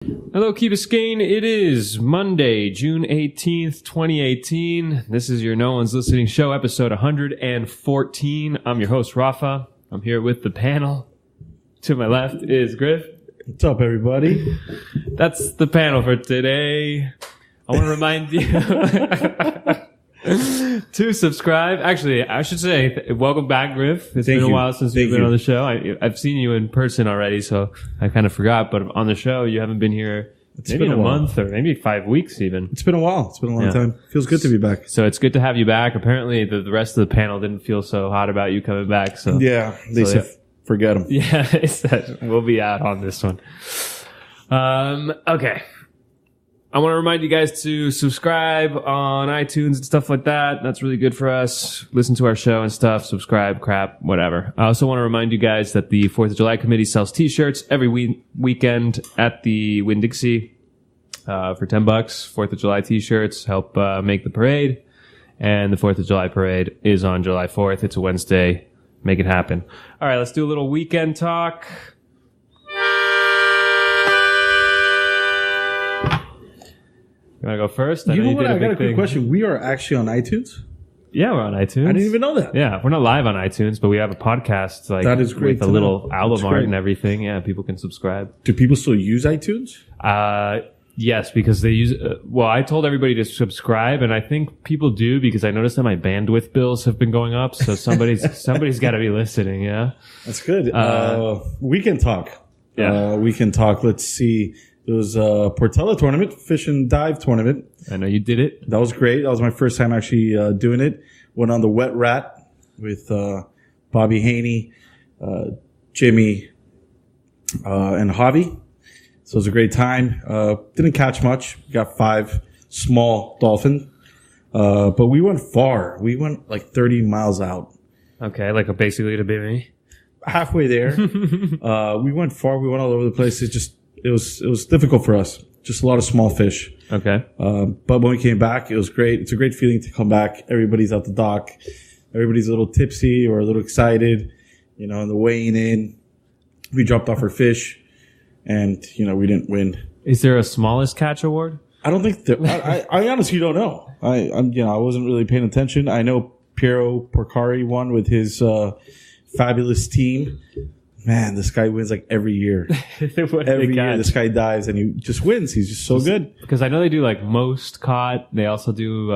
Hello, Key Biscayne. It is Monday, June 18th, 2018. This is your No One's Listening show, episode 114. I'm your host, Rafa. I'm here with the panel. To my left is Griff. What's up, everybody? That's the panel for today. I want to remind you to subscribe. Actually, I should say, welcome back, Griff. It's been a while since you've been on the show. I've seen you in person already, so I kind of forgot. But on the show, you haven't been here maybe in a month or maybe 5 weeks even. It's been a while. It's been a long time. Feels good to be back. So it's good to have you back. Apparently, the rest of the panel didn't feel so hot about you coming back. So yeah, they said forget them. Yeah, they said we'll be out on this one. Okay. I want to remind you guys to subscribe on iTunes and stuff like that. That's really good for us. Listen to our show and stuff. Subscribe, crap, whatever. I also want to remind you guys that the 4th of July committee sells t-shirts every weekend at the Winn-Dixie for $10. 4th of July t-shirts help make the parade. And the 4th of July parade is on July 4th. It's a Wednesday. Make it happen. All right, let's do a little weekend talk. You want to go first? You know what? I got a quick question. We are actually on iTunes? Yeah, we're on iTunes. I didn't even know that. Yeah, we're not live on iTunes, but we have a podcast that is great with a little album art and everything. Yeah, people can subscribe. Do people still use iTunes? Yes, because they use... I told everybody to subscribe, and I think people do because I noticed that my bandwidth bills have been going up, so somebody's got to be listening, yeah? That's good. Weekend talk. Yeah. Weekend talk. Let's see. It was a Portela tournament, fish and dive tournament. I know you did it. That was great. That was my first time actually doing it. Went on the Wet Rat with Bobby Haney, Jimmy, and Javi. So it was a great time. Didn't catch much. Got 5 small dolphin. But we went far. We went like 30 miles out. Okay, like basically to be me. Halfway there. We went far. We went all over the place. It was difficult for us. Just a lot of small fish. Okay. But when we came back, it was great. It's a great feeling to come back. Everybody's at the dock. Everybody's a little tipsy or a little excited, and the weighing in. We dropped off our fish and, we didn't win. Is there a smallest catch award? I don't think I honestly don't know. I wasn't really paying attention. I know Piero Porcari won with his, fabulous team. Man, this guy wins like every year. Every year this guy dives and he just wins. He's just so good. Because I know they do like most caught. They also do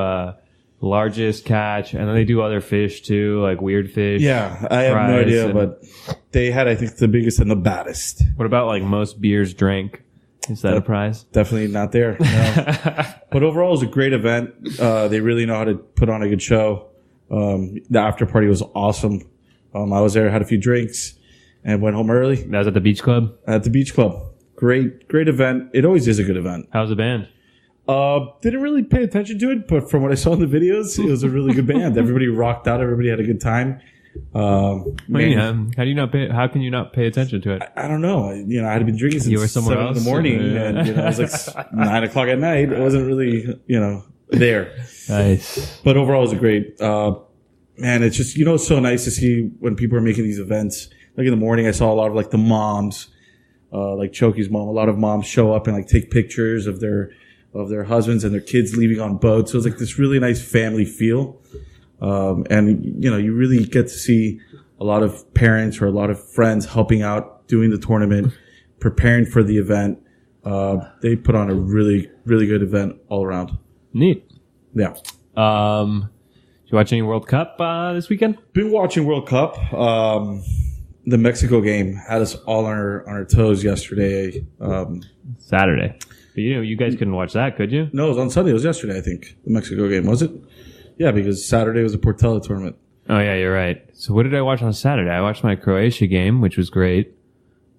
largest catch. And then they do other fish too, like weird fish. Yeah, I have no idea. But they had, I think, the biggest and the baddest. What about like most beers drank? Is that a prize? Definitely not there. No. But overall, it was a great event. They really know how to put on a good show. The after party was awesome. I was there, had a few drinks. And went home early. That was at the beach club? At the beach club. Great event. It always is a good event. How's the band? Didn't really pay attention to it, but from what I saw in the videos, it was a really good band. Everybody rocked out. Everybody had a good time. How can you not pay attention to it? I don't know. I had been drinking since 7 in the morning. And it was like 9 o'clock at night. I wasn't really, there. Nice. But overall, it was a great, man, it's just, it's so nice to see when people are making these events. Like in the morning, I saw a lot of like the moms, like Choki's mom. A lot of moms show up and like take pictures of their husbands and their kids leaving on boats. So it's like this really nice family feel. And you really get to see a lot of parents or a lot of friends helping out, doing the tournament, preparing for the event. They put on a really, really good event all around. Neat. Yeah. Did you watch any World Cup this weekend? Been watching World Cup. The Mexico game had us all on our toes yesterday. Saturday. But you guys couldn't watch that, could you? No, it was on Sunday. It was yesterday, I think. The Mexico game, was it? Yeah, because Saturday was the Portela tournament. Oh, yeah, you're right. So what did I watch on Saturday? I watched my Croatia game, which was great.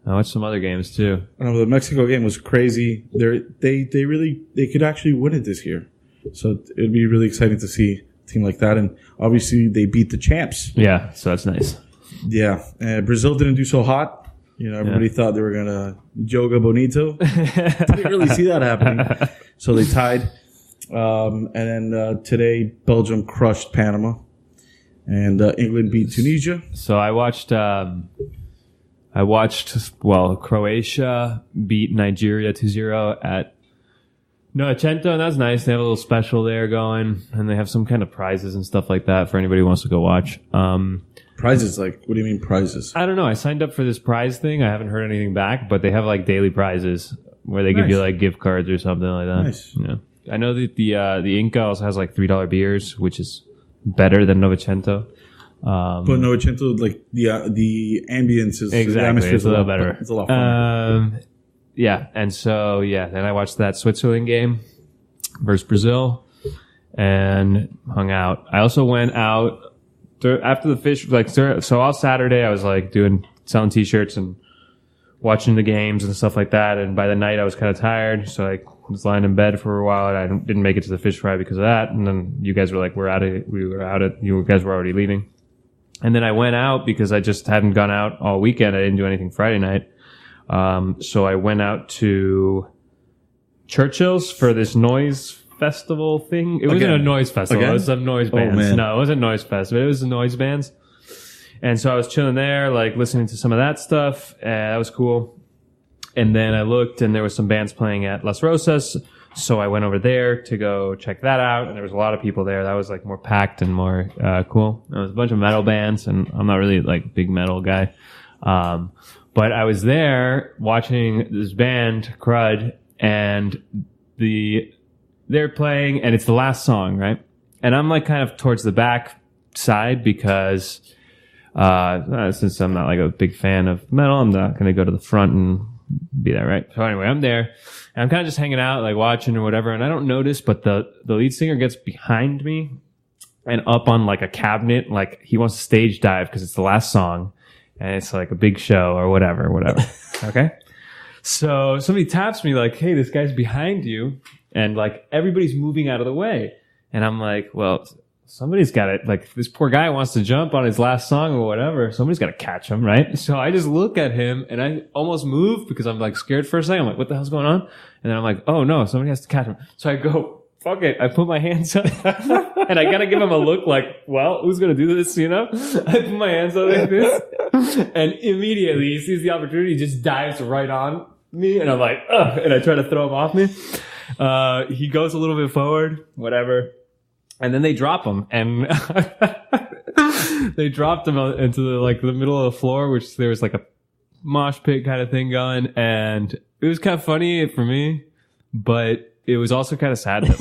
I watched some other games, too. The Mexico game was crazy. They could actually win it this year. So it'd be really exciting to see a team like that. And obviously, they beat the champs. Yeah, so that's nice. Yeah, Brazil didn't do so hot. Everybody thought they were going to joga bonito. Didn't really see that happening. So they tied. And then today, Belgium crushed Panama. And England beat Tunisia. So I watched I watched, Croatia beat Nigeria 2-0 at Novecento, and that's nice. They have a little special there going, and they have some kind of prizes and stuff like that for anybody who wants to go watch. Prizes? Like, what do you mean prizes? I don't know. I signed up for this prize thing. I haven't heard anything back, but they have like daily prizes where they give you like gift cards or something like that. Nice. Yeah. I know that the Inca also has like $3 beers, which is better than Novecento. But Novecento, like the ambience is exactly. The atmosphere It's a little better. It's a lot fun. Yeah, and so then I watched that Switzerland game versus Brazil and hung out. I also went out after the fish, so all Saturday I was like selling t-shirts and watching the games and stuff like that. And by the night I was kind of tired, so I was lying in bed for a while, and I didn't make it to the fish fry because of that. And then you guys were like, you guys were already leaving. And then I went out because I just hadn't gone out all weekend. I didn't do anything Friday night. So I went out to Churchill's for this noise festival thing. It wasn't a noise festival. It was some noise bands. Man. No, it wasn't noise festival. It was the noise bands. And so I was chilling there, like listening to some of that stuff. That was cool. And then I looked, and there was some bands playing at Las Rosas. So I went over there to go check that out. And there was a lot of people there. That was like more packed and more cool. There was a bunch of metal bands, and I'm not really like a big metal guy. But I was there watching this band, Crud, and they're playing, and it's the last song, right? And I'm like kind of towards the back side because since I'm not like a big fan of metal, I'm not going to go to the front and be there, right? So anyway, I'm there, and I'm kind of just hanging out, like watching or whatever, and I don't notice, but the lead singer gets behind me and up on like a cabinet, like he wants to stage dive because it's the last song. And it's like a big show or whatever. Okay. So somebody taps me like, hey, this guy's behind you. And like everybody's moving out of the way. And I'm like, well, somebody's got it. Like this poor guy wants to jump on his last song or whatever. Somebody's got to catch him, right? So I just look at him and I almost move because I'm like scared for a second. I'm like, what the hell's going on? And then I'm like, oh no, somebody has to catch him. So I go, fuck it. I put my hands up and I gotta give him a look like, well, who's gonna do this, you know? I put my hands up like this and immediately he sees the opportunity, he just dives right on me and I'm like, ugh, and I try to throw him off me. He goes a little bit forward, whatever. And then they drop him and they dropped him into the middle of the floor, which there was like a mosh pit kind of thing going. And it was kind of funny for me, but it was also kind of sad that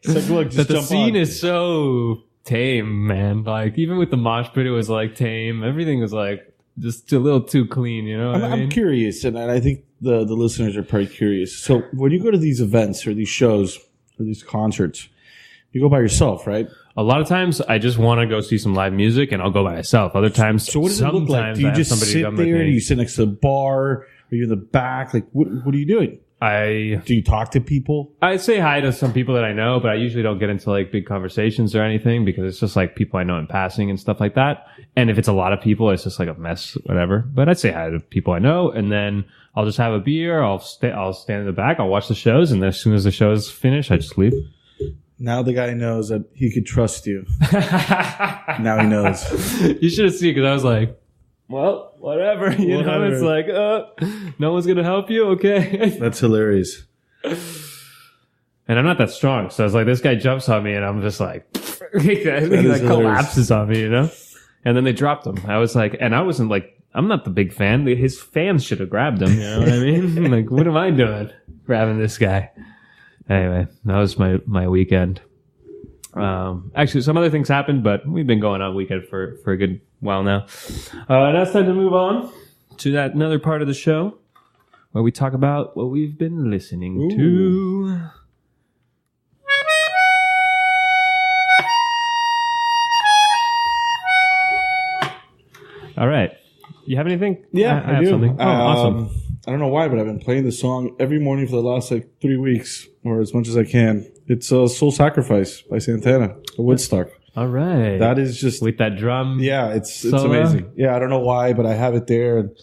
the scene is so tame, man. Like even with the mosh pit, it was like tame. Everything was like just a little too clean, you know? I'm curious, and I think the listeners are probably curious. So when you go to these events or these shows or these concerts, you go by yourself, right? A lot of times I just want to go see some live music and I'll go by myself. Other times, so what does it look like? Do you just sit there? Do you sit next to the bar? Are you in the back? Like what are you doing? Do you talk to people? I say hi to some people that I know, but I usually don't get into like big conversations or anything because it's just like people I know in passing and stuff like that. And if it's a lot of people, it's just like a mess, whatever. But I'd say hi to people I know, and then I'll just have a beer. I'll stand in the back. I'll watch the shows, and as soon as the shows finish, I just leave. Now the guy knows that he could trust you. Now he knows. You should have seen, because I was like, well, whatever. You know, it's like, no one's going to help you? Okay. That's hilarious. And I'm not that strong. So I was like, this guy jumps on me and I'm just like, he like collapses on me, you know? And then they dropped him. I was like, and I wasn't like, I'm not the big fan. His fans should have grabbed him. You know what I mean? Like, what am I doing grabbing this guy? Anyway, that was my weekend. Actually, some other things happened, but we've been going on weekend for a good while now. Now it's time to move on to that another part of the show where we talk about what we've been listening to. All right. You have anything? Yeah, I have do. something. Oh, awesome. I don't know why, but I've been playing this song every morning for the last 3 weeks, or as much as I can. It's Soul Sacrifice by Santana, Woodstock. All right. That is just... with that drum. Yeah, it's amazing. Yeah, I don't know why, but I have it there, and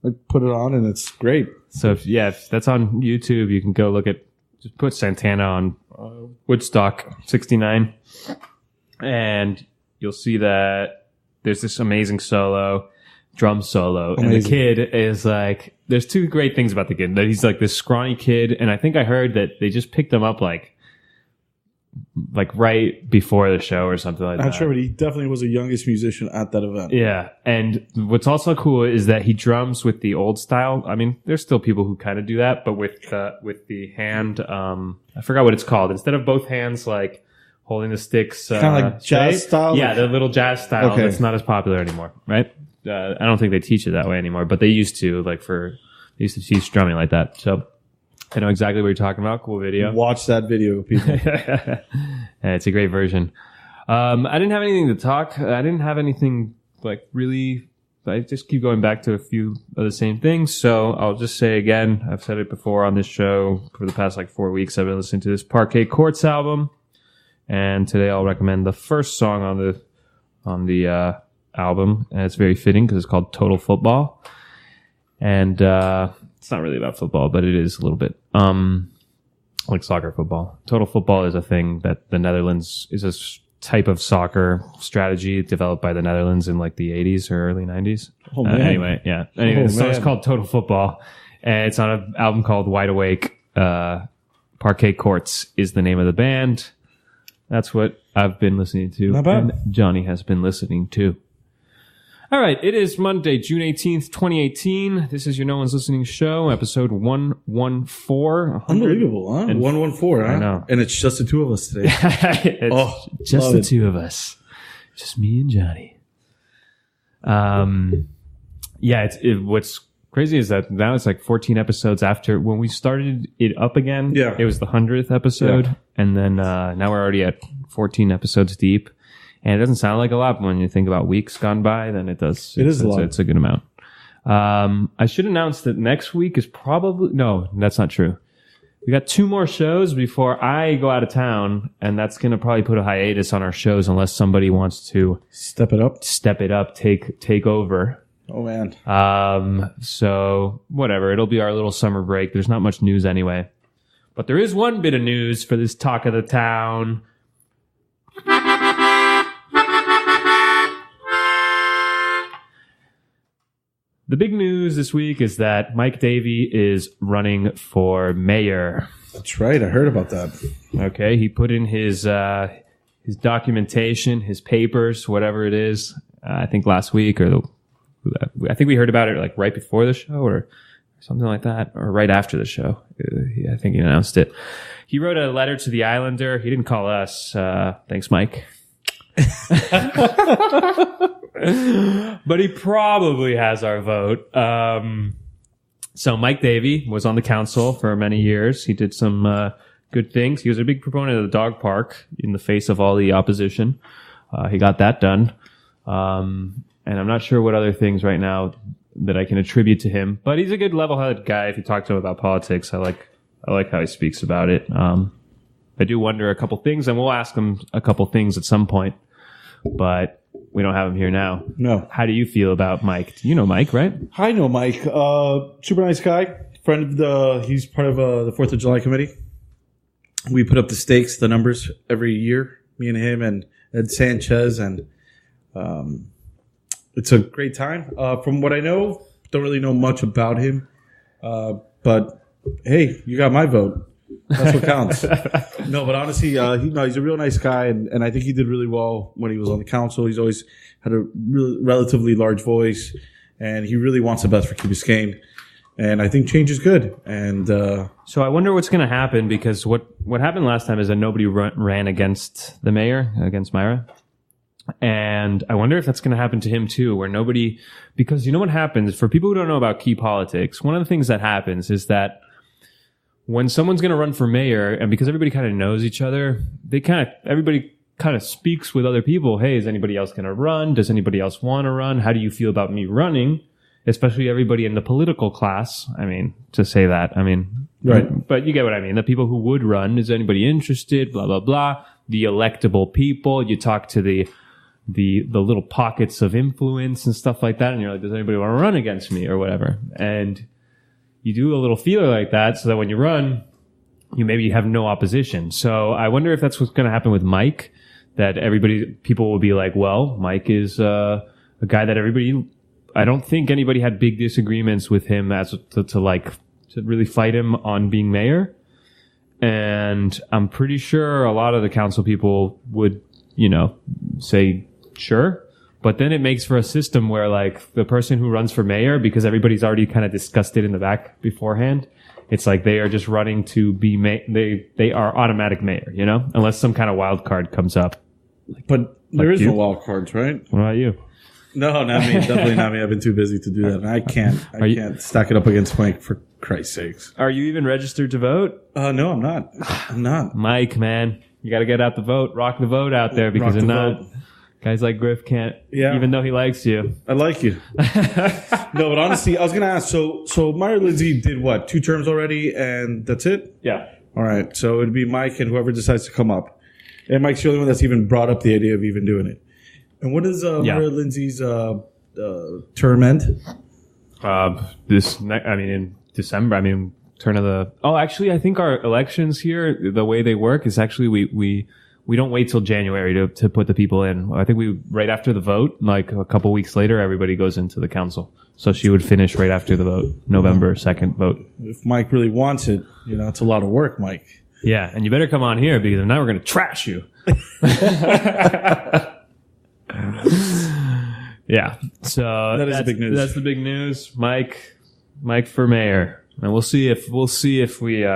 I put it on, and it's great. So, if that's on YouTube, you can go look at... just put Santana on Woodstock 69, and you'll see that there's this amazing solo drum solo. Amazing. And the kid is like, there's two great things about the kid. That he's like this scrawny kid, and I think I heard that they just picked him up like right before the show or something like that. Not sure, but he definitely was the youngest musician at that event. Yeah, and what's also cool is that he drums with the old style. I mean, there's still people who kind of do that, but with the hand, I forgot what it's called. Instead of both hands like holding the sticks, kind of like jazz style. Yeah, the little jazz style. Okay. That's not as popular anymore, right? I don't think they teach it that way anymore, but they used to. They used to teach drumming like that. So I know exactly what you're talking about. Cool video. Watch that video, people. Yeah, it's a great version. I didn't have anything to talk. I didn't have anything like really. I just keep going back to a few of the same things. So I'll just say again, I've said it before on this show for the past like 4 weeks. I've been listening to this Parquet Courts album, and today I'll recommend the first song on the album, and it's very fitting because it's called Total Football, and it's not really about football, but it is a little bit like soccer football. Total football is a thing that the Netherlands is a type of soccer strategy developed by the Netherlands in like the 80s or early 90s. Oh, man. Anyway, the song's man. called Total Football, and it's on an album called Wide Awake. Parquet Courts is the name of the band. That's what I've been listening to. Not bad. And Johnny has been listening to. All right, it is Monday, June 18th, 2018. This is your No One's Listening show, episode 114. Unbelievable, huh? 114, huh? I know. And it's just the two of us today. It's just the two of us. Just me and Johnny. Yeah, what's crazy is that now it's like 14 episodes after when we started it up again. Yeah. It was the 100th episode. Yeah. And then now we're already at 14 episodes deep. And it doesn't sound like a lot, but when you think about weeks gone by, then it does. It is a lot. It's a good amount. I should announce that next week is probably... No, that's not true. We got 2 more shows before I go out of town, and that's going to probably put a hiatus on our shows unless somebody wants to... Step it up, take over. Oh, man. So, whatever. It'll be our little summer break. There's not much news anyway. But there is one bit of news for this talk of the town. The big news this week is that Mike Davey is running for mayor. That's right. I heard about that. Okay. He put in his documentation, his papers, whatever it is, I think last week I think we heard about it like right before the show or something like that, or right after the show. I think he announced it. He wrote a letter to the Islander. He didn't call us. Thanks, Mike. But he probably has our vote. So Mike Davey was on the council for many years. He did some good things. He was a big proponent of the dog park in the face of all the opposition. He got that done. And I'm not sure what other things right now that I can attribute to him, but he's a good level-headed guy. If you talk to him about politics, I like how he speaks about it. I do wonder a couple things, and we'll ask him a couple things at some point, but we don't have him here now. No. How do you feel about Mike? You know Mike, right? I know Mike. Super nice guy. Friend of he's part of the 4th of July committee. We put up the stakes, the numbers every year, me and him and Ed Sanchez, and it's a great time. From what I know, don't really know much about him, but hey, you got my vote. That's what counts. No, but honestly, he's a real nice guy, and I think he did really well when he was on the council. He's always had a relatively large voice, and he really wants the best for Key Biscayne. And I think change is good. And so I wonder what's going to happen, because what happened last time is that nobody ran against the mayor, against Myra. And I wonder if that's going to happen to him too, where nobody, because you know what happens for people who don't know about key politics, one of the things that happens is that when someone's going to run for mayor, and because everybody kind of knows each other, everybody kind of speaks with other people. Hey, is anybody else going to run? Does anybody else want to run? How do you feel about me running? Especially everybody in the political class. I mean, to say that, I mean, right. But you get what I mean. The people who would run, is anybody interested? Blah, blah, blah. The electable people, you talk to the little pockets of influence and stuff like that, and you're like, does anybody want to run against me or whatever? And you do a little feeler like that so that when you run, you maybe have no opposition. So I wonder if that's what's going to happen with Mike, that people will be like, well, Mike is a guy that everybody I don't think anybody had big disagreements with him as to really fight him on being mayor. And I'm pretty sure a lot of the council people would, say sure. But then it makes for a system where like the person who runs for mayor, because everybody's already kind of discussed it in the back beforehand, it's like they are just running to be they are automatic mayor, unless some kind of wild card comes up. But there is no wild cards, right? What about you? No, not me. Definitely not me. I've been too busy to do that. And I can't stack it up against Mike, for Christ's sakes. Are you even registered to vote? No, I'm not. I'm not. Mike, man, you got to get out the vote. Rock the vote out there, because if not, guys like Griff can't, even though he likes you. I like you. No, but honestly, I was going to ask, so Meyer Lindsay did what? 2 terms already, and that's it? Yeah. All right. So it'd be Mike and whoever decides to come up. And Mike's the only one that's even brought up the idea of even doing it. And what is Meyer Lindsay's term end? In December. Turn of the. Oh, actually, I think our elections here, the way they work is actually we don't wait till January to put the people in. I think right after the vote, like a couple weeks later, everybody goes into the council. So she would finish right after the vote, November 2nd vote. If Mike really wants it, it's a lot of work, Mike. Yeah, and you better come on here, because now we're going to trash you. Yeah, so that is the big news. That's the big news, Mike for mayor, and we'll see if we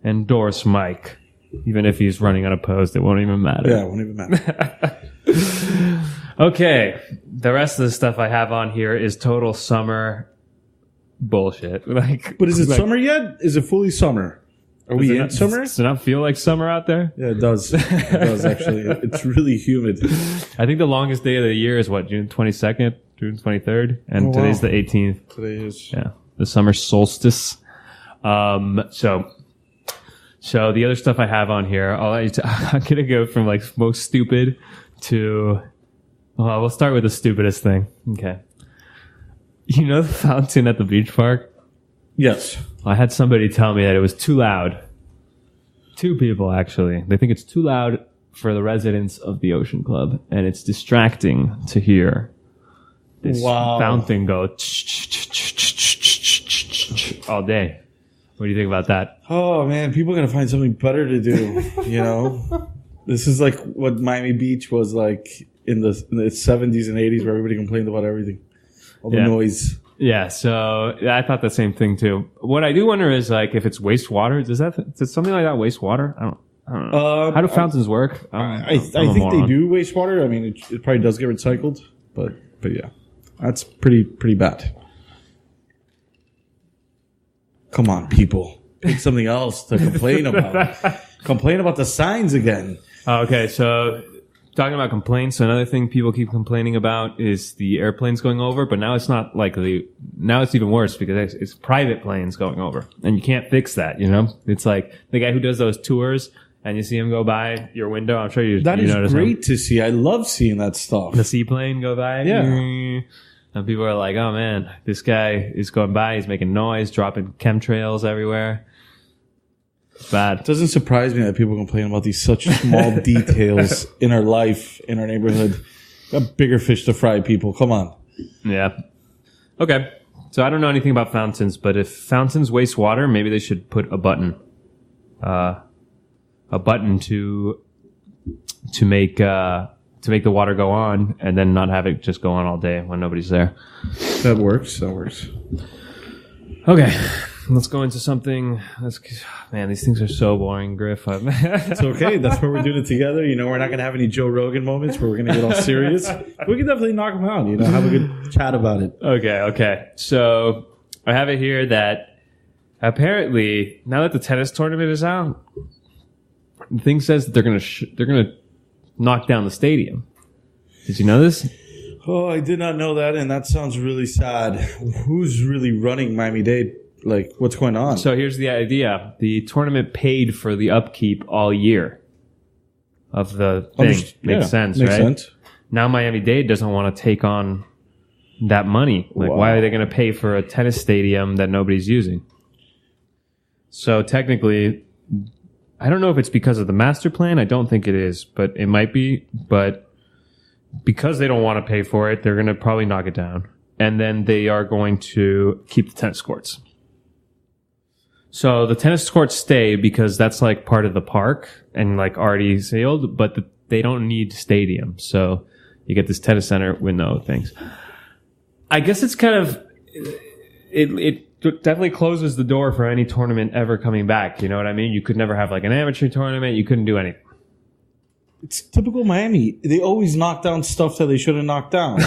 endorse Mike, even if he's running unopposed. It won't even matter. Yeah, it won't even matter. Okay, the rest of the stuff I have on here is total summer bullshit. But is it summer yet? Is it fully summer? Are we in summer? Does it not feel like summer out there? Yeah, it does. It does, actually. It's really humid. I think the longest day of the year is June 22nd, June 23rd, and today's the 18th. Today is. Yeah, the summer solstice. So the other stuff I have on here, I'm going to go from like most stupid to, we'll start with the stupidest thing. Okay. The fountain at the beach park? Yes. I had somebody tell me that it was too loud. 2 people, actually. They think it's too loud for the residents of the Ocean Club, and it's distracting to hear this fountain go all day. What do you think about that? Oh, man, people are going to find something better to do, This is like what Miami Beach was like in the 70s and 80s, where everybody complained about everything. All the noise. Yeah, so I thought the same thing too. What I do wonder is like if it's wastewater. Is something like that wastewater? I don't know. How do fountains work? I think they do wastewater. It probably does get recycled, but yeah, that's pretty bad. Come on, people, pick something else to complain about. Complain about the signs again. Okay, so. Talking about complaints, another thing people keep complaining about is the airplanes going over, but now it's not like now it's even worse because it's private planes going over, and you can't fix that, It's like the guy who does those tours, and you see him go by your window. I'm sure you notice great to see. I love seeing that stuff. The seaplane go by. Yeah. And people are like, oh man, this guy is going by, he's making noise, dropping chemtrails everywhere. Bad. It doesn't surprise me that people complain about these such small details in our life, in our neighborhood. Got bigger fish to fry, people. Come on. Yeah. Okay. So I don't know anything about fountains, but if fountains waste water, maybe they should put a button. A button to make the water go on, and then not have it just go on all day when nobody's there. That works. Okay. Let's go into something. Man, these things are so boring, Griff. It's okay. That's why we're doing it together. We're not going to have any Joe Rogan moments where we're going to get all serious. We can definitely knock them out, have a good chat about it. Okay. So I have it here that apparently, now that the tennis tournament is out, the thing says that they're going to knock down the stadium. Did you know this? Oh, I did not know that, and that sounds really sad. Who's really running Miami-Dade? Like, what's going on? So here's the idea. The tournament paid for the upkeep all year of the thing. Makes sense, right? Makes sense. Now Miami-Dade doesn't want to take on that money. Like, why are they going to pay for a tennis stadium that nobody's using? So technically, I don't know if it's because of the master plan. I don't think it is, but it might be. But because they don't want to pay for it, they're going to probably knock it down. and then they are going to keep the tennis courts. So the tennis courts stay because that's like part of the park and like already sealed, but they don't need stadium. So you get this tennis center with no things. I guess it's kind of, it definitely closes the door for any tournament ever coming back. You know what I mean? You could never have like an amateur tournament. You couldn't do anything. It's typical Miami. They always knock down stuff that they shouldn't knock down.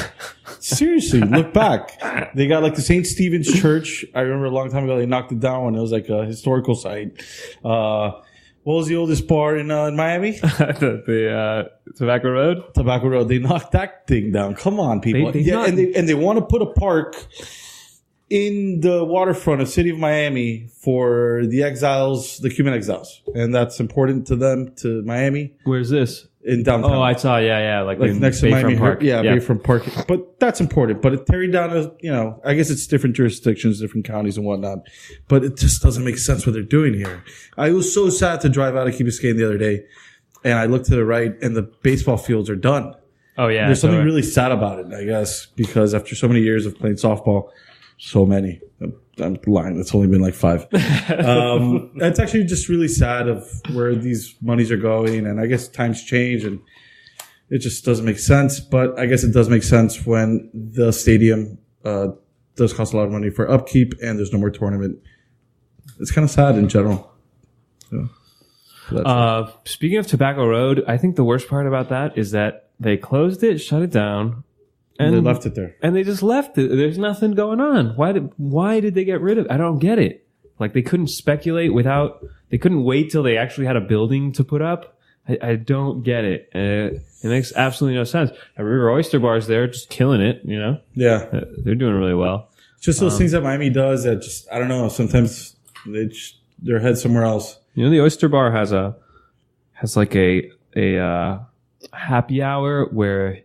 Seriously, look back. They got like the St. Stephen's Church. I remember a long time ago they knocked it down when it was like a historical site. What was the oldest bar in Miami? the Tobacco Road? Tobacco Road. They knocked that thing down. Come on, people. And they want to put a park in the waterfront of city of Miami for the exiles, the Cuban exiles. And that's important to them, to Miami. Where's this? In downtown. Oh, I saw. Yeah. Like next to Miami Park. Yeah, Bayfront Park. But that's important. But it tearing down, I guess it's different jurisdictions, different counties and whatnot. But it just doesn't make sense what they're doing here. I was so sad to drive out of Key Biscayne the other day. And I looked to the right and the baseball fields are done. Oh, yeah. There's something really sad about it, I guess, because after so many years of playing softball, so many. I'm lying. It's only been like 5. It's actually just really sad of where these monies are going. And I guess times change and it just doesn't make sense. But I guess it does make sense when the stadium does cost a lot of money for upkeep and there's no more tournament. It's kind of sad in general. Speaking of Tobacco Road, I think the worst part about that is that they closed it, shut it down. And they left it there. And they just left it. There's nothing going on. Why did they get rid of it? I don't get it. Like they couldn't speculate they couldn't wait till they actually had a building to put up. I don't get it. It makes absolutely no sense. I remember Oyster Bar's there just killing it, Yeah. They're doing really well. Just those things that Miami does that just, I don't know, sometimes their head's somewhere else. The Oyster Bar has like a happy hour where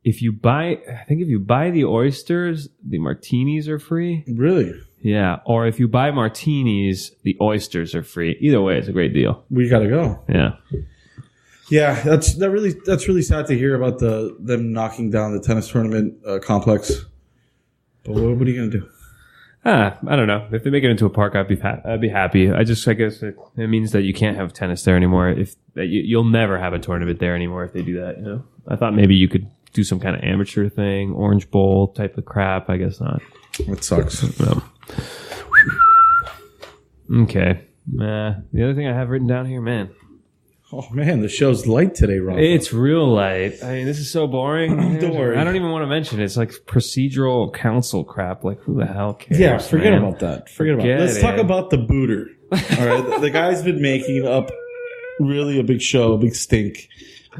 if you buy the oysters, the martinis are free. Really? Yeah. Or if you buy martinis, the oysters are free. Either way, it's a great deal. We gotta go. Yeah. Yeah, that's really sad to hear about them knocking down the tennis tournament complex. But what are you gonna do? I don't know. If they make it into a park, I'd be happy. I guess it means that you can't have tennis there anymore. You'll never have a tournament there anymore if they do that. I thought maybe you could do some kind of amateur thing, Orange Bowl type of crap. I guess not. It sucks. No. Okay. The other thing I have written down here, man. Oh man, the show's light today, Rob. It's real light. I mean, this is so boring. Don't worry. I don't even want to mention it. It's like procedural council crap. Like, who the hell cares? Yeah, forget about that. Let's talk it. about the booter. All right, the guy's been making up really a big show, a big stink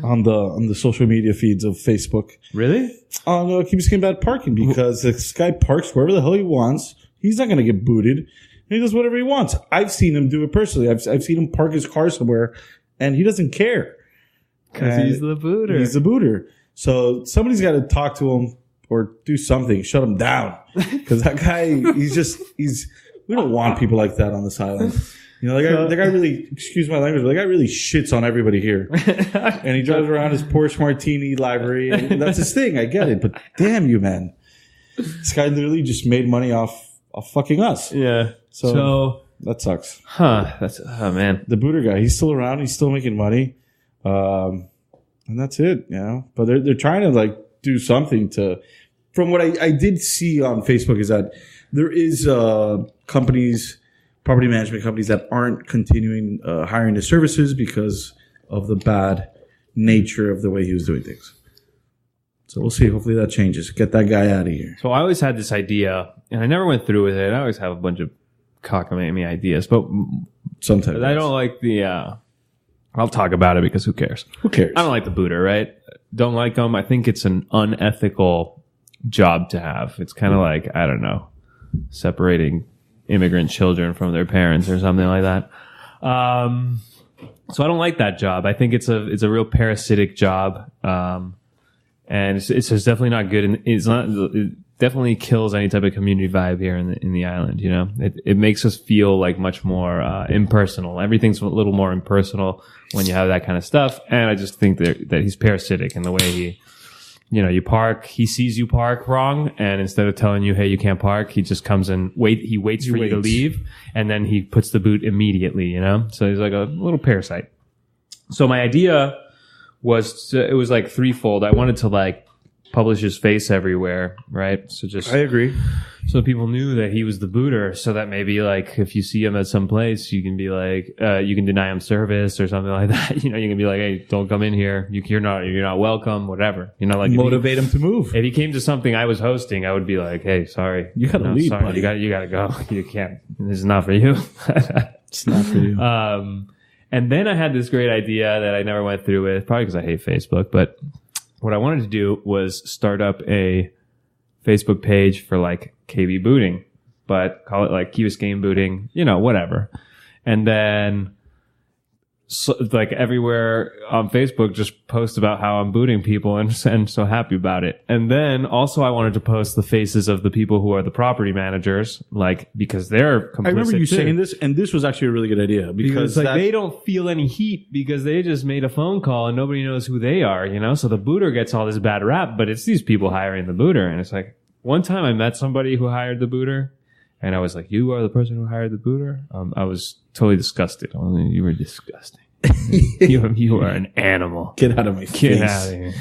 on the social media feeds of Facebook. Really? On Key Biscayne bad parking because this guy parks wherever the hell he wants. He's not going to get booted. He does whatever he wants. I've seen him do it personally. I've seen him park his car somewhere, and he doesn't care. Because he's the booter. He's the booter. So somebody's got to talk to him or do something. Shut him down. Because that guy, we don't want people like that on this island. The guy really, excuse my language, but the guy really shits on everybody here. And he drives around his Porsche Martini library, and that's his thing. I get it. But damn you, man. This guy literally just made money off fucking us. Yeah. So that sucks. Oh man. The booter guy, he's still around. He's still making money. And that's it, But they're trying to like do something to, from what I did see on Facebook is that there is property management companies that aren't continuing hiring his services because of the bad nature of the way he was doing things. So we'll see. Hopefully that changes. Get that guy out of here. So I always had this idea, and I never went through with it. I always have a bunch of cockamamie ideas, but sometimes I don't like the. I'll talk about it because who cares? Who cares? I don't like the booter, right? Don't like them. I think it's an unethical job to have. It's kind of like, I don't know, separating immigrant children from their parents or something like that. So I don't like that job. I think it's a real parasitic job. And it's just definitely not good. And it definitely kills any type of community vibe here in the island. It makes us feel like much more impersonal. Everything's a little more impersonal when you have that kind of stuff. And I just think that he's parasitic in the way you park, he sees you park wrong, and instead of telling you, hey, you can't park, he just comes and he waits for you to leave, and then he puts the boot immediately, So he's like a little parasite. So my idea was, it was like threefold. I wanted to like publish his face everywhere, right? So I agree. So people knew that he was the booter, so that maybe like if you see him at some place, you can be like, you can deny him service or something like that. You can be like, hey, don't come in here. You're not welcome. Whatever. Like motivate him to move. If he came to something I was hosting, I would be like, hey, sorry, you gotta leave, sorry, buddy. You gotta go. You can't. This is not for you. It's not for you. And then I had this great idea that I never went through with, probably because I hate Facebook, but what I wanted to do was start up a Facebook page for like KB booting, but call it like Key Biscayne booting, whatever. And then like everywhere on Facebook, just post about how I'm booting people and so happy about it. And then also I wanted to post the faces of the people who are the property managers, like, because they're complicit. I remember you saying this, and this was actually a really good idea because like they don't feel any heat because they just made a phone call and nobody knows who they are, So the booter gets all this bad rap, but it's these people hiring the booter. And it's like, one time I met somebody who hired the booter, and I was like, you are the person who hired the booter? I was totally disgusted. You were disgusting. you are an animal. Get out of my face. Get out of here.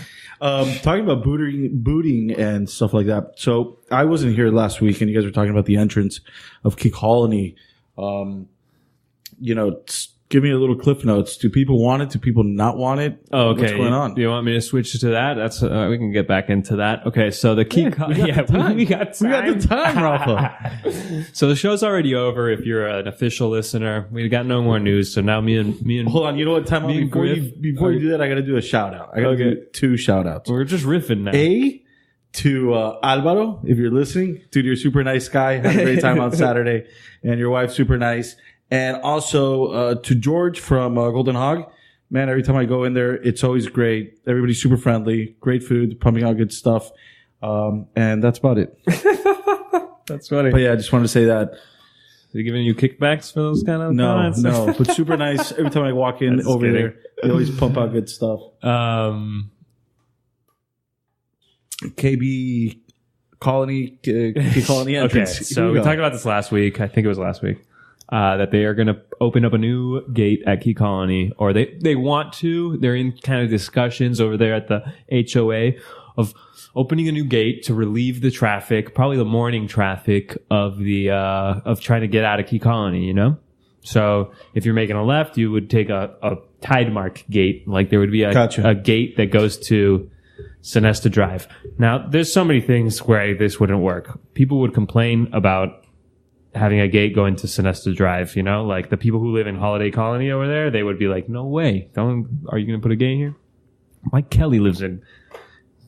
Talking about booting and stuff like that. So I wasn't here last week, and you guys were talking about the entrance of Key Colony. Give me a little cliff notes. Do people want it? Do people not want it? Oh, okay. What's going on? Do you want me to switch to that? That's we can get back into that. Okay, so the Key Colony. We got the time, Rafa. So the show's already over. If you're an official listener, we got no more news. So now me and hold on. You know what? Time out. Before you do that, I got to do a shout out. I got to do 2 shout outs. We're just riffing now. To Alvaro, if you're listening, dude, you're a super nice guy. Had a great time on Saturday, and your wife's super nice. And also to George from Golden Hog. Man, every time I go in there, it's always great. Everybody's super friendly. Great food, pumping out good stuff. And that's about it. That's funny. But yeah, I just wanted to say that. Are they giving you kickbacks for those kind of comments? No. But super nice. Every time I walk in over there, they always pump out good stuff. KB Colony, Key Colony entrance. Okay, so we talked about this last week. I think it was last week. That they are going to open up a new gate at Key Colony, or they want to. They're in kind of discussions over there at the HOA of opening a new gate to relieve the traffic, probably the morning traffic of trying to get out of Key Colony, So if you're making a left, you would take a tide mark gate, like there would be a gate that goes to Sonesta Drive. Now, there's so many things where this wouldn't work. People would complain about having a gate going to Sonesta Drive, like the people who live in Holiday Colony over there, they would be like, no way. Are you going to put a gate here? Mike Kelly lives in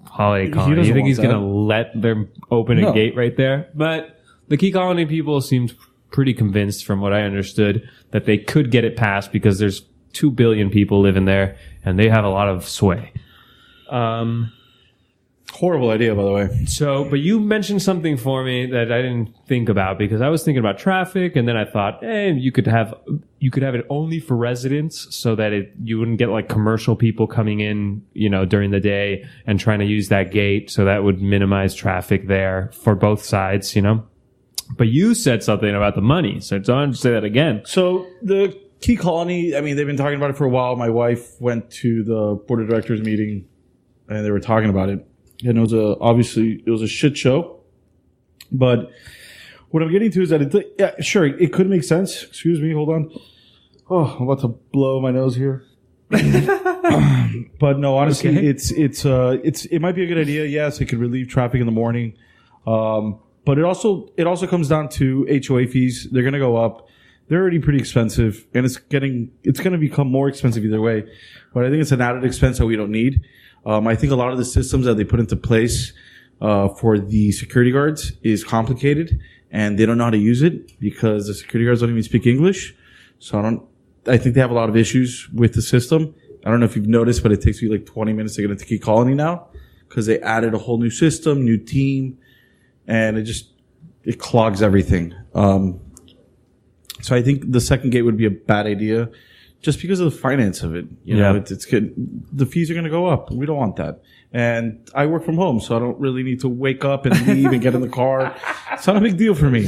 Holiday Colony. You think he's going to let them open a gate right there? But the Key Colony people seemed pretty convinced, from what I understood, that they could get it passed because there's 2 billion people living there and they have a lot of sway. Horrible idea, by the way. So, but you mentioned something for me that I didn't think about, because I was thinking about traffic, and then I thought, you could have it only for residents, so that you wouldn't get like commercial people coming in, during the day and trying to use that gate. So that would minimize traffic there for both sides, But you said something about the money, so don't say that again. So the Key Colony, I mean, they've been talking about it for a while. My wife went to the board of directors meeting, and they were talking about it. And it was a shit show. But what I'm getting to is that it could make sense. Excuse me, hold on. Oh, I'm about to blow my nose here. But no, honestly, okay. It might be a good idea. Yes, it could relieve traffic in the morning. But it also comes down to HOA fees. They're going to go up. They're already pretty expensive, and it's going to become more expensive either way. But I think it's an added expense that we don't need. I think a lot of the systems that they put into place for the security guards is complicated, and they don't know how to use it because the security guards don't even speak English. So I think they have a lot of issues with the system. I don't know if you've noticed, but it takes you like 20 minutes to get into Key Colony now because they added a whole new system, new team, and it clogs everything. So I think the second gate would be a bad idea just because of the finance of it. You know, it's good. The fees are going to go up. We don't want that. And I work from home, so I don't really need to wake up and leave and get in the car. It's not a big deal for me.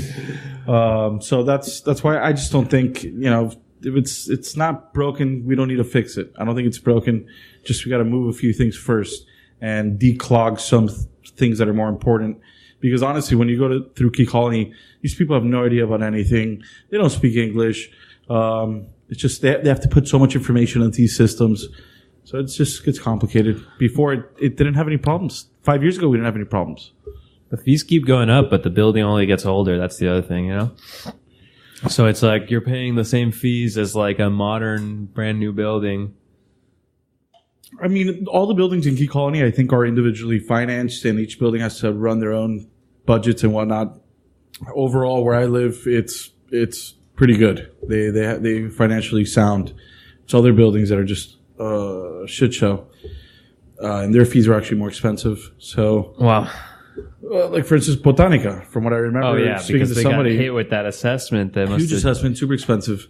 So that's why I just don't think, you know, if it's not broken, we don't need to fix it. I don't think it's broken. Just we got to move a few things first and declog some things that are more important. Because honestly, when you go through Key Colony, these people have no idea about anything. They don't speak English. It's just they have to put so much information into these systems. So it just gets complicated. Before, it didn't have any problems. 5 years ago, we didn't have any problems. The fees keep going up, but the building only gets older. That's the other thing, you know? So it's like you're paying the same fees as like a modern, brand new building. I mean, all the buildings in Key Colony, I think, are individually financed, and each building has to run their own budgets and whatnot. Overall, where I live, it's pretty good. They financially sound. It's other buildings that are just shit show, and their fees are actually more expensive. So wow, like for instance, Botanica, from what I remember. Oh yeah, because they got hit with that assessment. That huge assessment, super expensive,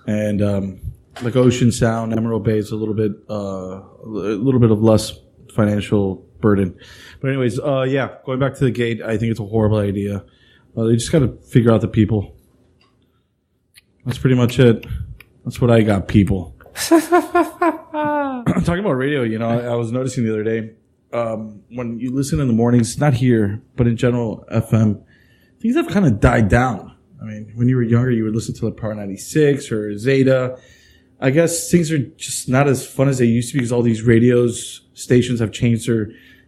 and like Ocean Sound, Emerald Bay is a little bit of less financial burden. But anyways, yeah, going back to the gate, I think it's a horrible idea. They just got to figure out the people. That's pretty much it. That's what I got, people. Talking about radio, you know, I was noticing the other day, when you listen in the mornings, not here, but in general, FM, things have kind of died down. I mean, when you were younger, you would listen to like Power 96 or Zeta. I guess things are just not as fun as they used to be because all these stations have changed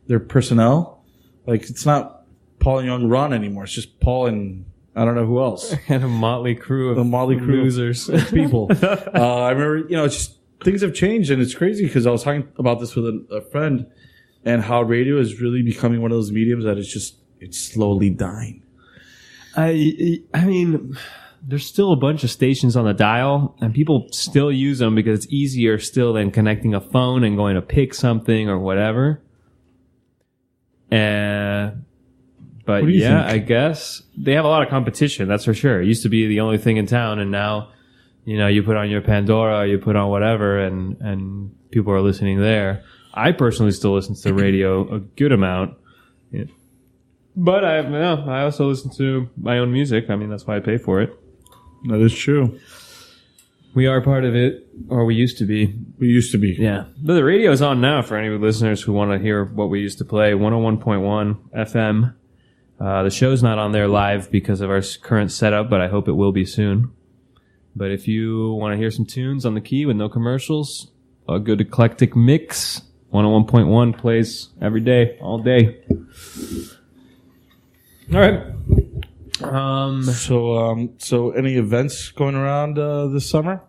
their personnel. Like, it's not Paul and Young Ron anymore. It's just Paul and I don't know who else. And a motley crew of losers. People. I remember, you know, it's just things have changed, and it's crazy because I was talking about this with a friend and how radio is really becoming one of those mediums that it's slowly dying. I mean, there's still a bunch of stations on the dial, and people still use them because it's easier still than connecting a phone and going to pick something or whatever. But yeah, I guess they have a lot of competition. That's for sure. It used to be the only thing in town, and now, you know, you put on your Pandora, you put on whatever, and people are listening there. I personally still listen to the radio a good amount, yeah. But I also listen to my own music. I mean, that's why I pay for it. That is true. We are part of it, or we used to be. We used to be. Yeah. But the radio is on now for any listeners who want to hear what we used to play. 101.1 FM. The show's not on there live because of our current setup, but I hope it will be soon. But if you want to hear some tunes on the key with no commercials, a good eclectic mix, 101.1 plays every day, all day. All right. So any events going around this summer?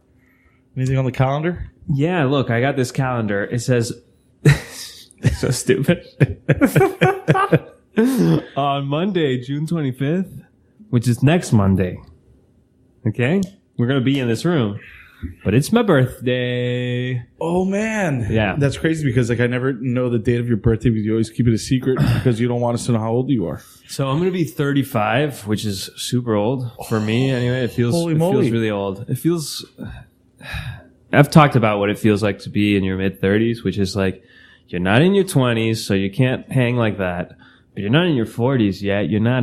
Anything on the calendar? Yeah, look, I got this calendar. It says, so stupid. On Monday, June 25th, which is next Monday. Okay? We're going to be in this room. But it's my birthday. Oh, man. Yeah. That's crazy because like I never know the date of your birthday because you always keep it a secret because you don't want us to know how old you are. So I'm going to be 35, which is super old for me. Anyway, it feels really old. It feels... I've talked about what it feels like to be in your mid-30s, which is like you're not in your 20s, so you can't hang like that. But you're not in your 40s yet. You're not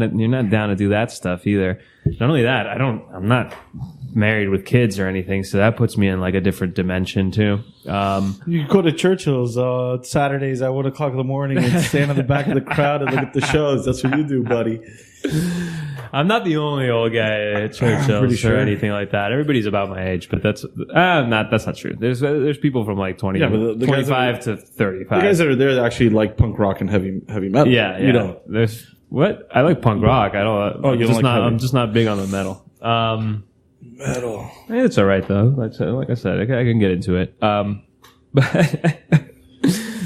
down to do that stuff either. Not only that, I'm not married with kids or anything, so that puts me in like a different dimension too. You go to Churchill's Saturdays at 1 o'clock in the morning and stand in the back of the crowd and look at the shows. That's what you do, buddy. I'm not the only old guy at Churchill's or anything like that. Everybody's about my age, but that's not true. There's people from like 25 to 35. The guys that are there that actually like punk rock and heavy metal. Yeah. You don't. There's what? I like punk rock. I don't. Oh, you don't like heavy. I'm just not big on the metal. Metal. It's all right though. Like I said, I can get into it. But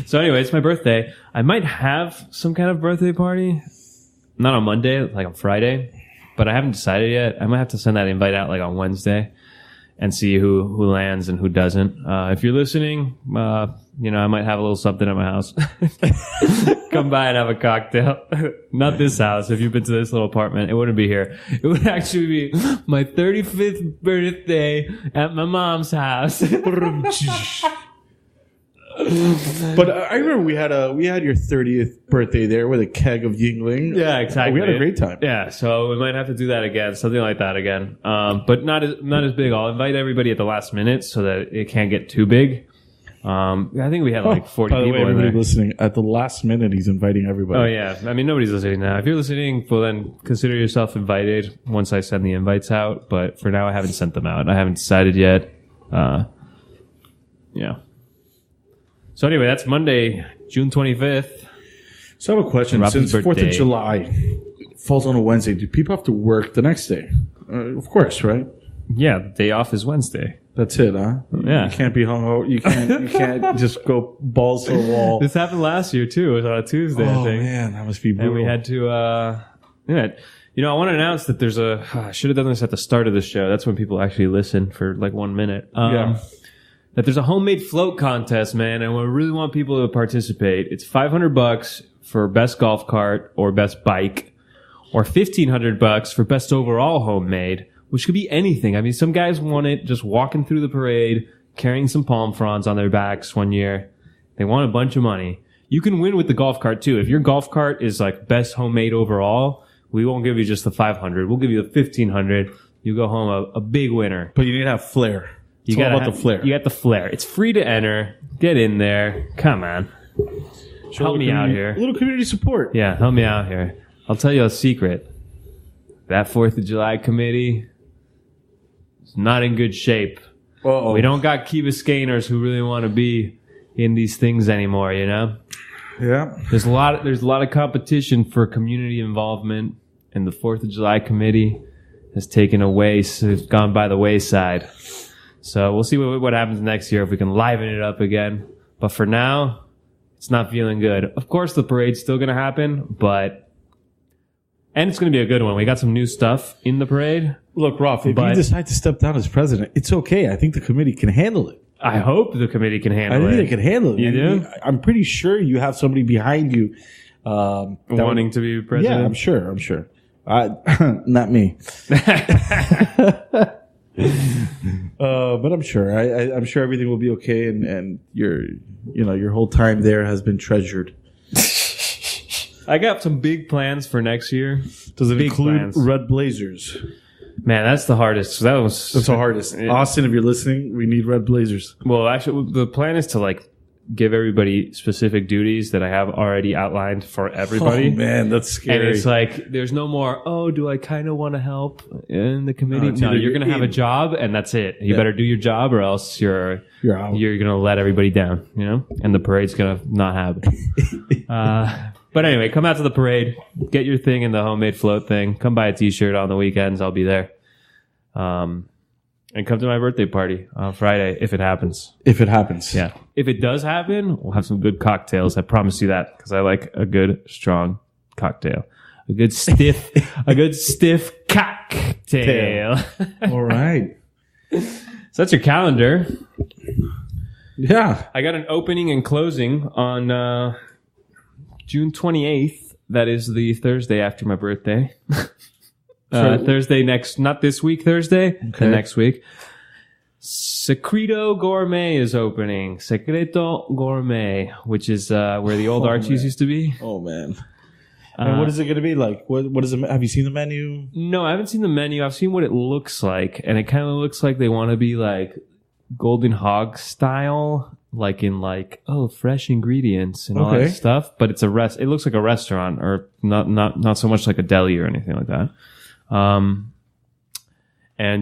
so anyway, it's my birthday. I might have some kind of birthday party. Not on Monday, like on Friday, but I haven't decided yet. I might have to send that invite out like on Wednesday. and see who lands and who doesn't. If you're listening, I might have a little something at my house. Come by and have a cocktail. Not this house. If you've been to this little apartment, it wouldn't be here. It would actually be my 35th birthday at my mom's house. But I remember we had your 30th birthday there with a keg of Yingling. Yeah, exactly. We had a great time. Yeah, so we might have to do that again, something like that again. But not as big. I'll invite everybody at the last minute so that it can't get too big. I think we had like 40 by the people way, in there. listening at the last minute, he's inviting everybody. Oh yeah, I mean nobody's listening now. If you're listening, well then consider yourself invited once I send the invites out. But for now, I haven't sent them out. I haven't decided yet. Yeah. So anyway, that's Monday, June 25th. So I have a question. Robin's Since 4th birthday. of July falls on a Wednesday, do people have to work the next day? Of course, right? Yeah, the day off is Wednesday. That's it, huh? Yeah. You can't be hungover. You can't just go balls to the wall. This happened last year too. It was on a Tuesday, I Oh think. man, that must be brutal. And we had to, I want to announce that there's I should have done this at the start of the show. That's when people actually listen for like 1 minute. That there's a homemade float contest, man, and we really want people to participate. It's $500 for best golf cart or best bike, or $1,500 for best overall homemade, which could be anything. I mean, some guys won it just walking through the parade, carrying some palm fronds on their backs one year. They won a bunch of money. You can win with the golf cart too. If your golf cart is like best homemade overall, we won't give you just the $500. We'll give you the $1,500. You go home a big winner. But you need to have flair. It's all about the flair. You got the flair. It's free to enter. Get in there. Come on. Help me out here. A little community support. Yeah, help me out here. I'll tell you a secret. That 4th of July committee is not in good shape. Uh-oh. We don't got Key Biscayers who really want to be in these things anymore, you know? Yeah. There's a lot of competition for community involvement, and the 4th of July committee has gone by the wayside. So we'll see what happens next year if we can liven it up again. But for now, it's not feeling good. Of course, the parade's still going to happen, and it's going to be a good one. We got some new stuff in the parade. Look, Ralph, if you decide to step down as president, it's okay. I think the committee can handle it. I hope the committee can handle it. I think they can handle it. You do? I'm pretty sure you have somebody behind you. Wanting to be president? Yeah, I'm sure. Not me. But I'm sure. I'm sure everything will be okay, and your whole time there has been treasured. I got some big plans for next year. Does it Big include plans. red blazers? Man, that's the hardest. That's the hardest. Austin, if you're listening, we need red blazers. Well, actually, the plan is to give everybody specific duties that I have already outlined for everybody. Oh man, that's scary. And it's like, there's no more, do I kind of want to help in the committee? No, you're going to have a job, and that's it. You better do your job, or else you're out. You're going to let everybody down, you know? And the parade's going to not happen. But anyway, come out to the parade. Get your thing in the homemade float thing. Come buy a T-shirt on the weekends. I'll be there. And come to my birthday party on Friday if it happens. If it happens. Yeah. If it does happen, we'll have some good cocktails. I promise you that, because I like a good, strong cocktail. A good stiff cocktail. All right. So that's your calendar. Yeah. I got an opening and closing on June 28th. That is the Thursday after my birthday. Thursday not this week Thursday, the next week. Secreto Gourmet is opening. Secreto Gourmet, which is where the old Archie's used to be. Oh, man. And what is it going to be like? What is it? Have you seen the menu? No, I haven't seen the menu. I've seen what it looks like, and it kind of looks like they want to be like Golden Hog style, like in fresh ingredients and all that stuff. But it's it looks like a restaurant, or not so much like a deli or anything like that. And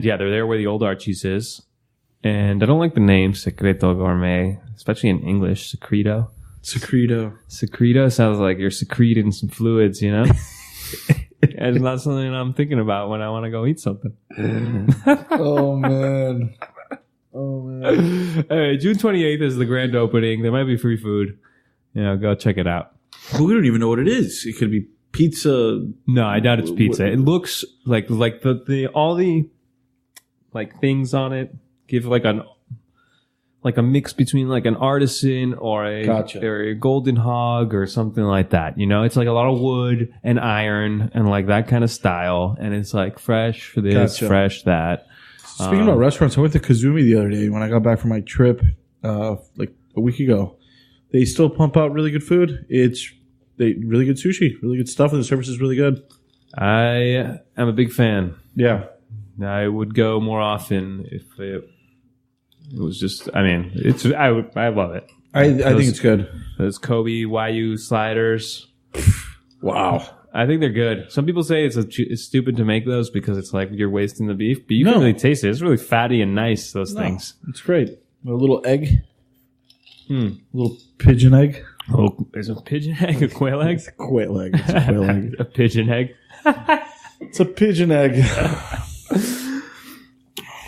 yeah, they're there where the old Archie's is. And I don't like the name Secreto Gourmet, especially in English. Secreto sounds like you're secreting some fluids, you know? It's not something I'm thinking about when I want to go eat something. Oh, man. Anyway, June 28th is the grand opening. There might be free food. Go check it out. But we don't even know what it is. It could be pizza. No, I doubt it's pizza. It looks like all the things on it give like a mix between like an artisan or a golden hog or something like that. You know, it's like a lot of wood and iron and like that kind of style. And it's like fresh for this, fresh that. Speaking about restaurants, I went to Kazumi the other day when I got back from my trip like a week ago. They still pump out really good food. Really good sushi, really good stuff, and the service is really good. I am a big fan. Yeah. I would go more often if it was just, I mean, I love it. I think it's good. Those Kobe Wagyu sliders. Wow. I think they're good. Some people say it's stupid to make those because it's like you're wasting the beef, but you can really taste it. It's really fatty and nice, those things. It's great. A little egg. A little pigeon egg. Oh, is it a pigeon egg? A quail egg? It's a quail egg. It's a quail egg. A pigeon egg? It's a pigeon egg.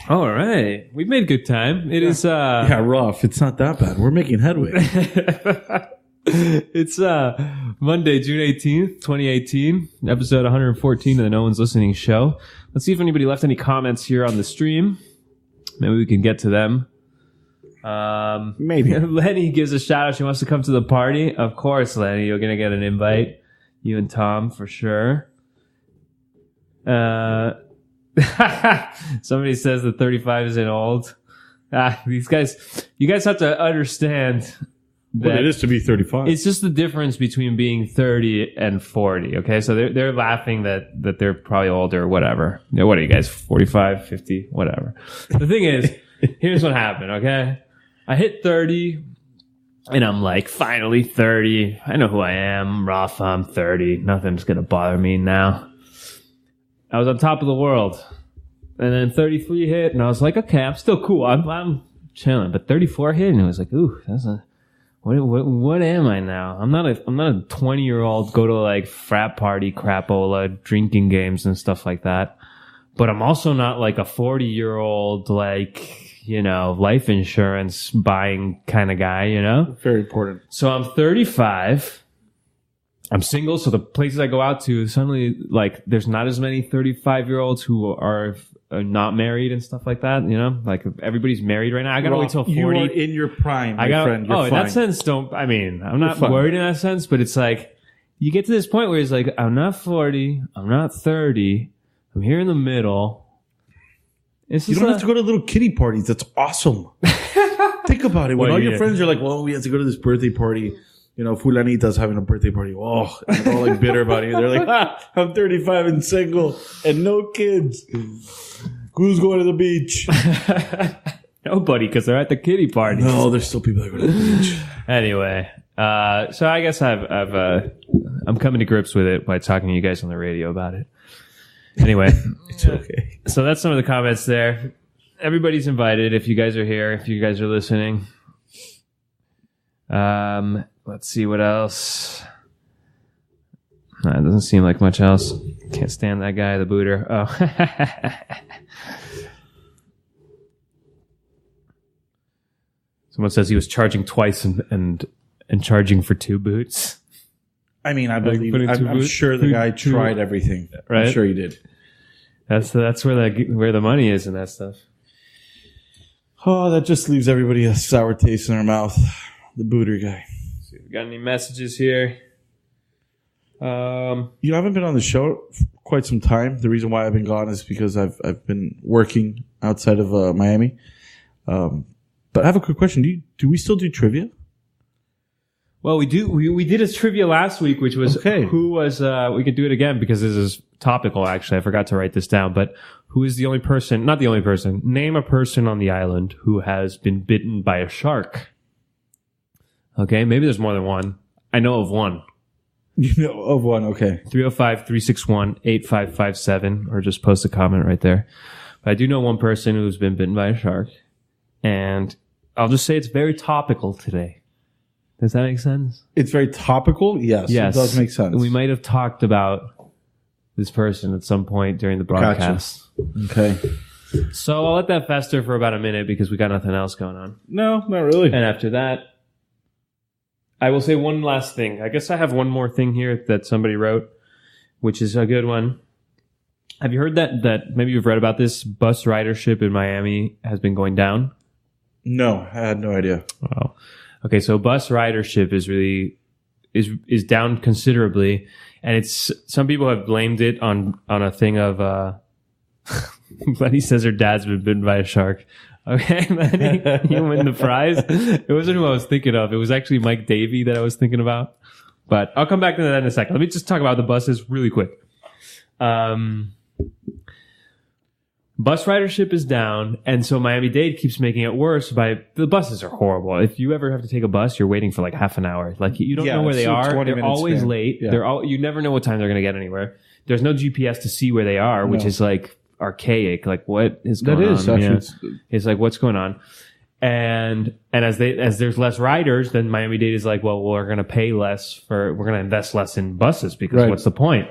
All right. We've made good time. It is rough. It's not that bad. We're making headway. It's Monday, June 18th, 2018, episode 114 of the No One's Listening show. Let's see if anybody left any comments here on the stream. Maybe we can get to them. Maybe. Lenny gives a shout out. She wants to come to the party. Of course, Lenny, you're going to get an invite. You and Tom, for sure. Somebody says that 35 isn't old. These guys, you guys have to understand that what it is to be 35. It's just the difference between being 30 and 40. Okay, so they're laughing that they're probably older or whatever. You know, what are you guys, 45, 50, whatever. The thing is, here's what happened. Okay, I hit 30. And I'm like, finally 30. I know who I am. Rafa, I'm 30. Nothing's going to bother me now. I was on top of the world. And then 33 hit, and I was like, okay, I'm still cool. I'm chilling. But 34 hit, and it was like, ooh, what am I now? I'm not a 20-year-old go to like frat party crapola, drinking games and stuff like that. But I'm also not like a 40-year-old like, you know, life insurance buying kind of guy, you know? Very important. So I'm 35. I'm single, so the places I go out to, suddenly, like, there's not as many 35-year-olds who are not married and stuff like that, you know? Like, everybody's married right now. I gotta wait till 40. You are in your prime, my friend. You're in fine. that sense, I'm not worried in that sense, but it's like, you get to this point where it's like, I'm not 40, I'm not 30, I'm here in the middle. You don't have to go to little kiddie parties. That's awesome. Think about it. When all your friends are like, well, we have to go to this birthday party. You know, Fulanita's having a birthday party. Oh, and they're all like bitter about it. They're like, I'm 35 and single and no kids. Who's going to the beach? Nobody, because they're at the kiddie parties. No, there's still people that go to the beach. Anyway, so I guess I'm coming to grips with it by talking to you guys on the radio about it. Anyway, it's okay. So that's some of the comments there. Everybody's invited if you guys are here, if you guys are listening. Let's see what else. It doesn't seem like much else. Can't stand that guy, the booter. Oh. Someone says he was charging twice and charging for 2 boots. I mean, I believe. I'm sure the guy tried everything. Right? I'm sure he did. That's where the money is in that stuff. Oh, that just leaves everybody a sour taste in their mouth. The booter guy. Let's see if we got any messages here. You haven't been on the show for quite some time. The reason why I've been gone is because I've been working outside of Miami. But I have a quick question. Do we still do trivia? Well, we do. We did a trivia last week, which was who was. We could do it again because this is topical. Actually, I forgot to write this down. But who is the only person? Not the only person. Name a person on the island who has been bitten by a shark. Okay, maybe there's more than one. I know of one. You know of one. Okay. 305-361-8557, or just post a comment right there. But I do know one person who's been bitten by a shark, and I'll just say it's very topical today. Does that make sense? It's very topical? Yes. It does make sense. We might have talked about this person at some point during the broadcast. Gotcha. Okay. So I'll let that fester for about a minute because we got nothing else going on. No, not really. And after that, I will say one last thing. I guess I have one more thing here that somebody wrote, which is a good one. Have you heard that maybe you've read about this? Bus ridership in Miami has been going down. No, I had no idea. Wow. Okay, so bus ridership is down considerably, and it's some people have blamed it on a thing of Lenny says her dad's been bitten by a shark. Okay, Lenny, you win the prize. It wasn't who I was thinking of. It was actually Mike Davey that I was thinking about. But I'll come back to that in a second. Let me just talk about the buses really quick. Bus ridership is down, and so Miami-Dade keeps making it worse by the buses are horrible. If you ever have to take a bus, you're waiting for like half an hour. Like you don't know where they are. They're always late. Yeah. You never know what time they're going to get anywhere. There's no GPS to see where they are, which is like archaic. Like what is going on? Actually, it's like what's going on. And as there's less riders, then Miami-Dade is like, well, we're going to pay less we're going to invest less in buses because what's the point?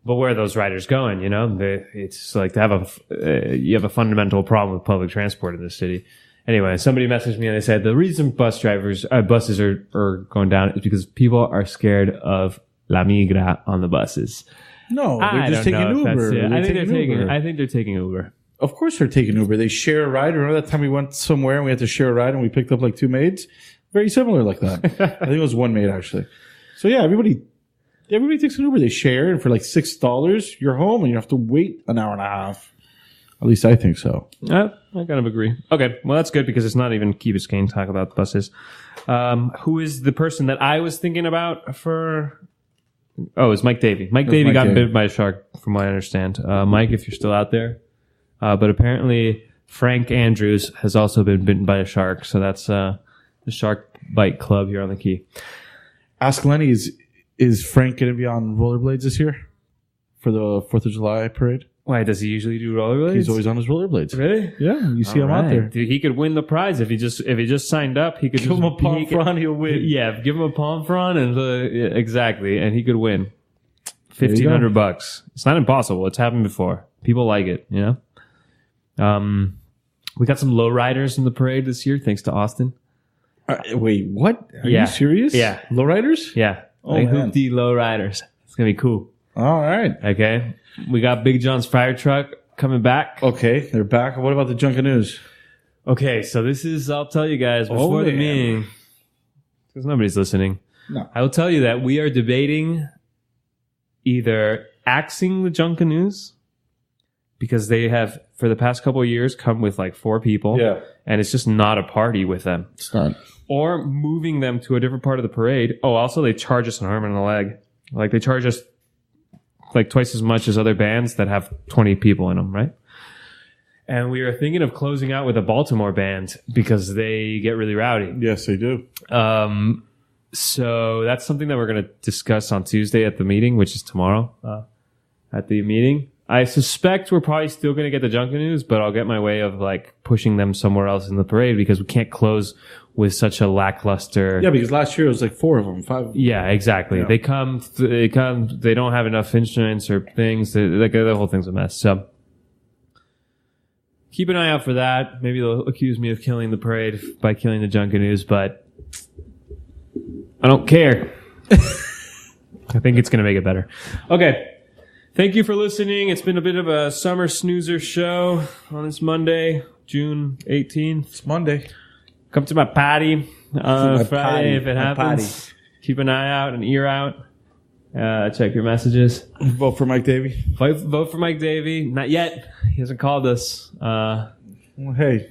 But where are those riders going? You know, it's like to have you have a fundamental problem with public transport in this city. Anyway, somebody messaged me and they said the reason buses are going down is because people are scared of La Migra on the buses. No, they're just taking Uber. I think they're taking Uber. Of course they're taking Uber. They share a ride. Remember that time we went somewhere and we had to share a ride and we picked up like 2 maids? Very similar like that. I think it was 1 maid actually. So yeah, everybody takes an Uber. They share, and for like $6, you're home and you have to wait an hour and a half. At least I think so. I kind of agree. Okay, well that's good because it's not even Key Biscayne talk about buses. Who is the person that I was thinking about for? Oh, it's Mike Davey. Mike Davey got bitten by a shark, from what I understand. Mike, if you're still out there, but apparently Frank Andrews has also been bitten by a shark. So that's the Shark Bite Club here on the Key. Ask Lenny, is Frank going to be on rollerblades this year for the 4th of July parade? Why, does he usually do rollerblades? He's always on his rollerblades. Really? Yeah, you see him out there. Dude, he could win the prize if he just signed up. He could give him a palm front, he'll win. Yeah, give him a palm front and exactly, and he could win $1,500. It's not impossible. It's happened before. People like it, you know. We got some low riders in the parade this year, thanks to Austin. Wait, what? Are you serious? Yeah, low riders. Yeah, oh, like man. hoopty low riders. It's gonna be cool. All right. Okay. We got Big John's fire truck coming back. Okay, they're back. What about the Junkanoo? Okay, so I'll tell you guys before the meeting, because nobody's listening. No. I will tell you that we are debating either axing the Junkanoos, because they have, for the past couple of years, come with like 4 people. Yeah. And it's just not a party with them. It's not. Or moving them to a different part of the parade. Oh, also they charge us an arm and a leg. Like they charge us like twice as much as other bands that have 20 people in them, right? And we are thinking of closing out with a Baltimore band because they get really rowdy. Yes, they do. So that's something that we're going to discuss on Tuesday at the meeting, which is tomorrow at the meeting. I suspect we're probably still going to get the Junkanoos, but I'll get my way of like pushing them somewhere else in the parade because we can't close with such a lackluster. Yeah, because last year it was like 4 of them, 5 of them. Yeah, exactly. Yeah. They come, they don't have enough instruments or things. The whole thing's a mess. So keep an eye out for that. Maybe they'll accuse me of killing the parade by killing the Junkanoos, but I don't care. I think it's going to make it better. Okay. Thank you for listening. It's been a bit of a summer snoozer show on this Monday, June 18th. It's Monday. Come to my party on Friday if it happens. Party. Keep an eye out, an ear out. Check your messages. Vote for Mike Davey. Vote for Mike Davey. Not yet. He hasn't called us. Well, hey,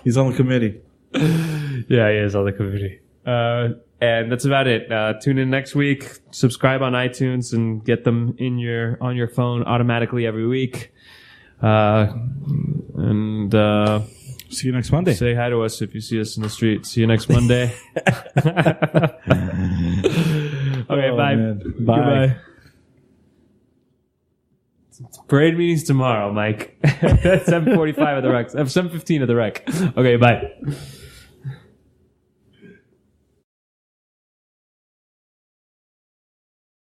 he's on the committee. Yeah, he is on the committee. And that's about it. Tune in next week. Subscribe on iTunes and get them on your phone automatically every week. And see you next Monday. Say hi to us if you see us in the street. See you next Monday. Okay, bye. Man. Bye. Goodbye. Parade meetings tomorrow, Mike. At 7:45 at the rec. 7:15 at the rec. Okay, bye.